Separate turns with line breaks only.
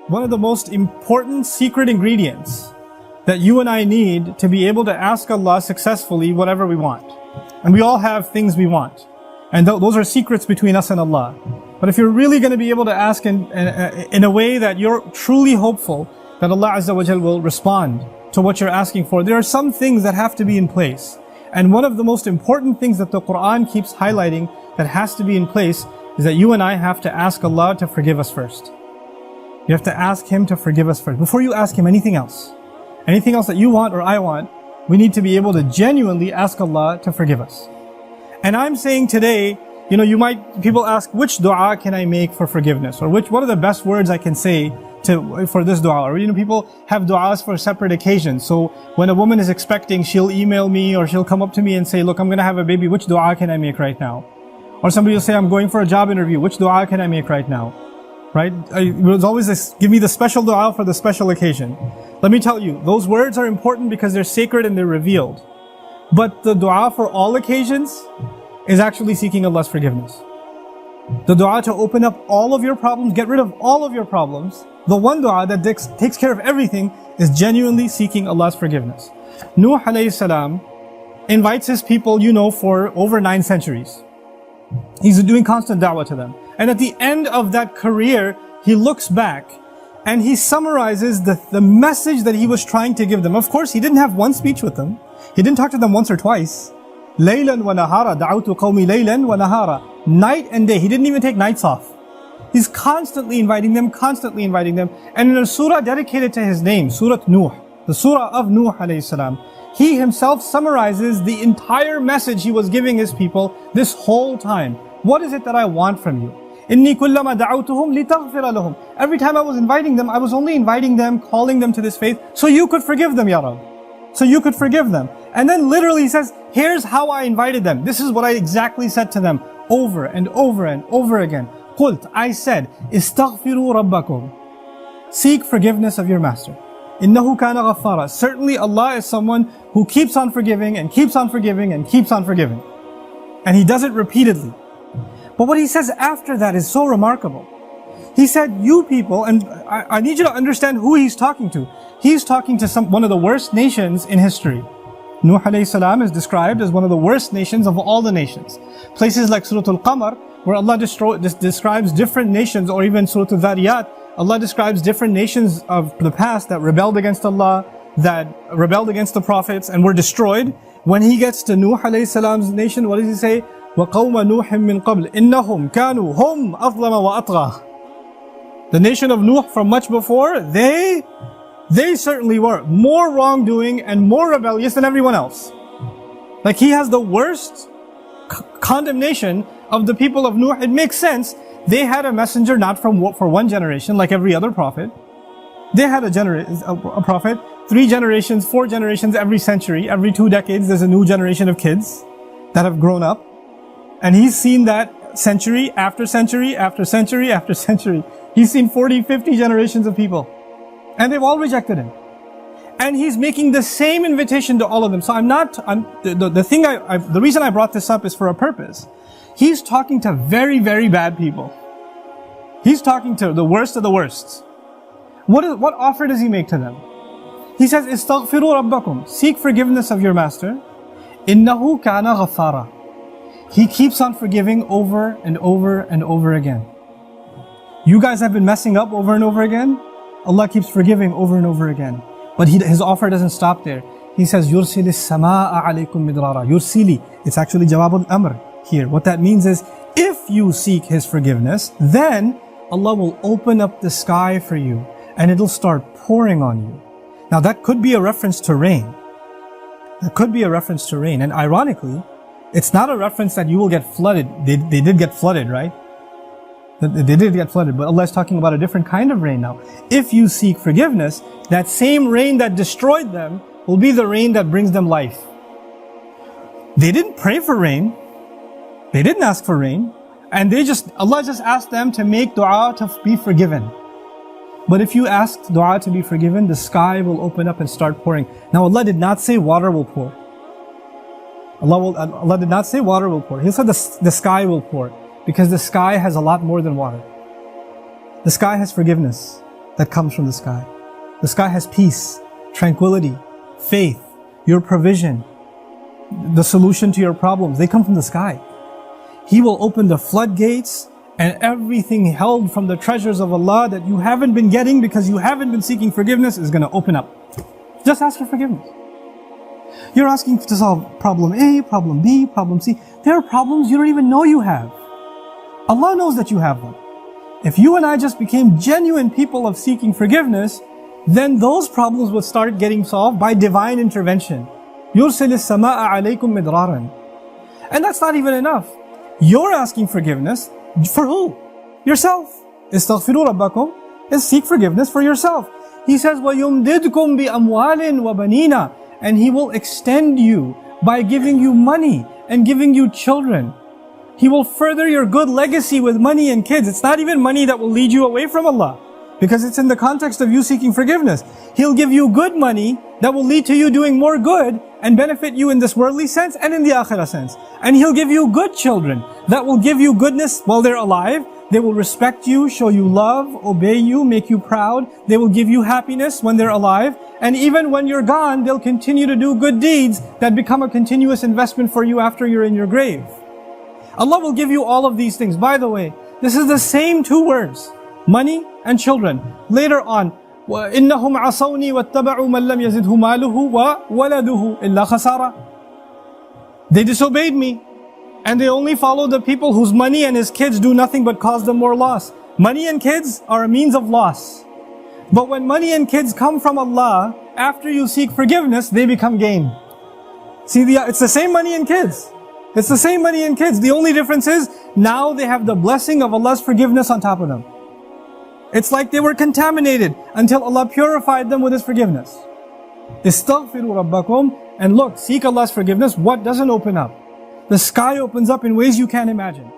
one of the most important secret ingredients that you and I need to be able to ask Allah successfully whatever we want. And we all have things we want. And those are secrets between us and Allah. But if you're really going to be able to ask in a way that you're truly hopeful that Allah Azza wa Jal will respond to what you're asking for, there are some things that have to be in place. And one of the most important things that the Quran keeps highlighting that has to be in place is that you and I have to ask Allah to forgive us first. You have to ask Him to forgive us first. Before you ask Him anything else that you want or I want, we need to be able to genuinely ask Allah to forgive us. And I'm saying today, people ask, which dua can I make for forgiveness? Or what are the best words I can say for this dua? Or people have duas for separate occasions. So when a woman is expecting, she'll email me or she'll come up to me and say, look, I'm going to have a baby. Which dua can I make right now? Or somebody will say, I'm going for a job interview. Which dua can I make right now? Right? There's always this, give me the special dua for the special occasion. Let me tell you, those words are important because they're sacred and they're revealed. But the dua for all occasions is actually seeking Allah's forgiveness. The dua to open up all of your problems, get rid of all of your problems. The one dua that takes care of everything is genuinely seeking Allah's forgiveness. Nuh alayhi salam invites his people, for over 9 centuries. He's doing constant da'wah to them. And at the end of that career, he looks back and he summarizes the message that he was trying to give them. Of course, he didn't have one speech with them. He didn't talk to them once or twice. Laylan wa nahara, da'awtu qawmi laylan wa nahara. Night and day. He didn't even take nights off. He's constantly inviting them. And in a surah dedicated to his name, Surah Nuh, the surah of Nuh alayhi salam, he himself summarizes the entire message he was giving his people this whole time. What is it that I want from you? إِنِّي كُلَّمَا دَعَوْتُهُمْ لِتَغْفِرَ لَهُمْ. Every time I was inviting them, I was only inviting them, calling them to this faith, so you could forgive them, Ya Rab. So you could forgive them. And then literally he says, here's how I invited them. This is what I exactly said to them over and over and over again. قُلْت, I said, استغفروا ربكم. Seek forgiveness of your master. إِنَّهُ كَانَ غَفَّارًا. Certainly Allah is someone who keeps on forgiving and keeps on forgiving and keeps on forgiving. And He does it repeatedly. But what He says after that is so remarkable. He said, you people, and I need you to understand who He's talking to. He's talking to one of the worst nations in history. Nuh alayhi salam is described as one of the worst nations of all the nations. Places like Surah Al-Qamar, where Allah describes different nations, or even Surah Al-Dhariyat, Allah describes different nations of the past that rebelled against Allah, that rebelled against the prophets and were destroyed. When He gets to Nuh alayhi salam's nation, what does He say? وَقَوْمَ نُوحٍ مِّن قَبْلِ إِنَّهُمْ كَانُوا هُمْ أَظْلَمَ وَأَطْغَى. The nation of Nuh from much before, they certainly were more wrongdoing and more rebellious than everyone else. Like He has the worst condemnation of the people of Nuh. It makes sense. They had a messenger not for one generation like every other prophet. They had a prophet 3 generations, 4 generations every century. Every 2 decades there's a new generation of kids that have grown up. And he's seen that century after century after century after century. He's seen 40, 50 generations of people. And they've all rejected Him. And He's making the same invitation to all of them. So the reason I brought this up is for a purpose. He's talking to very, very bad people. He's talking to the worst of the worst. What offer does He make to them? He says, استغفروا ربكم. Seek forgiveness of your master. إنه كان غفارا. He keeps on forgiving over and over and over again. You guys have been messing up over and over again. Allah keeps forgiving over and over again. But His offer doesn't stop there. He says, يُرْسِلِ السَّمَاءَ عَلَيْكُمْ مِدْرَارًا. يُرْسِلِ. It's actually Jawab al-Amr here. What that means is, if you seek His forgiveness, then Allah will open up the sky for you and it'll start pouring on you. Now that could be a reference to rain. That could be a reference to rain. And ironically, it's not a reference that you will get flooded. They did get flooded, right? They did get flooded, but Allah is talking about a different kind of rain now. If you seek forgiveness, that same rain that destroyed them will be the rain that brings them life. They didn't pray for rain. They didn't ask for rain. And Allah just asked them to make dua to be forgiven. But if you ask dua to be forgiven, the sky will open up and start pouring. Now Allah did not say water will pour. Allah did not say water will pour. He said the sky will pour. Because the sky has a lot more than water. The sky has forgiveness. that comes from the sky. The sky has peace, tranquility, faith, your provision, the solution to your problems. They come from the sky. He will open the floodgates, and everything held from the treasures of Allah that you haven't been getting because you haven't been seeking forgiveness is going to open up. Just ask for forgiveness. You're asking to solve problem A, problem B, problem C. There are problems you don't even know you have. Allah knows that you have them. If you and I just became genuine people of seeking forgiveness, then those problems would start getting solved by divine intervention. يُرْسِلِ السَّمَاءَ عَلَيْكُمْ مِدْرَارًا. And that's not even enough. You're asking forgiveness for who? Yourself. اسْتَغْفِرُوا رَبَّكُمْ is seek forgiveness for yourself. He says, وَيُمْدِدْكُمْ بِأَمْوَالٍ وَبَنِينَ. And He will extend you by giving you money and giving you children. He will further your good legacy with money and kids. It's not even money that will lead you away from Allah, because it's in the context of you seeking forgiveness. He'll give you good money that will lead to you doing more good and benefit you in this worldly sense and in the akhirah sense. And He'll give you good children that will give you goodness while they're alive. They will respect you, show you love, obey you, make you proud. They will give you happiness when they're alive. And even when you're gone, they'll continue to do good deeds that become a continuous investment for you after you're in your grave. Allah will give you all of these things. By the way, this is the same two words, money and children. Later on, وَإِنَّهُمْ عَصَوْنِي وَاتَّبَعُوا مَنْ لَمْ يَزِدْهُ مَالُهُ وَوَلَدُهُ إِلَّا خَسَارًا. They disobeyed me, and they only followed the people whose money and his kids do nothing but cause them more loss. Money and kids are a means of loss. But when money and kids come from Allah, after you seek forgiveness, they become gain. See, it's the same money and kids. It's the same money and kids. The only difference is, now they have the blessing of Allah's forgiveness on top of them. It's like they were contaminated until Allah purified them with His forgiveness. Istaghfiru rabbakum. And look, seek Allah's forgiveness. What doesn't open up? The sky opens up in ways you can't imagine.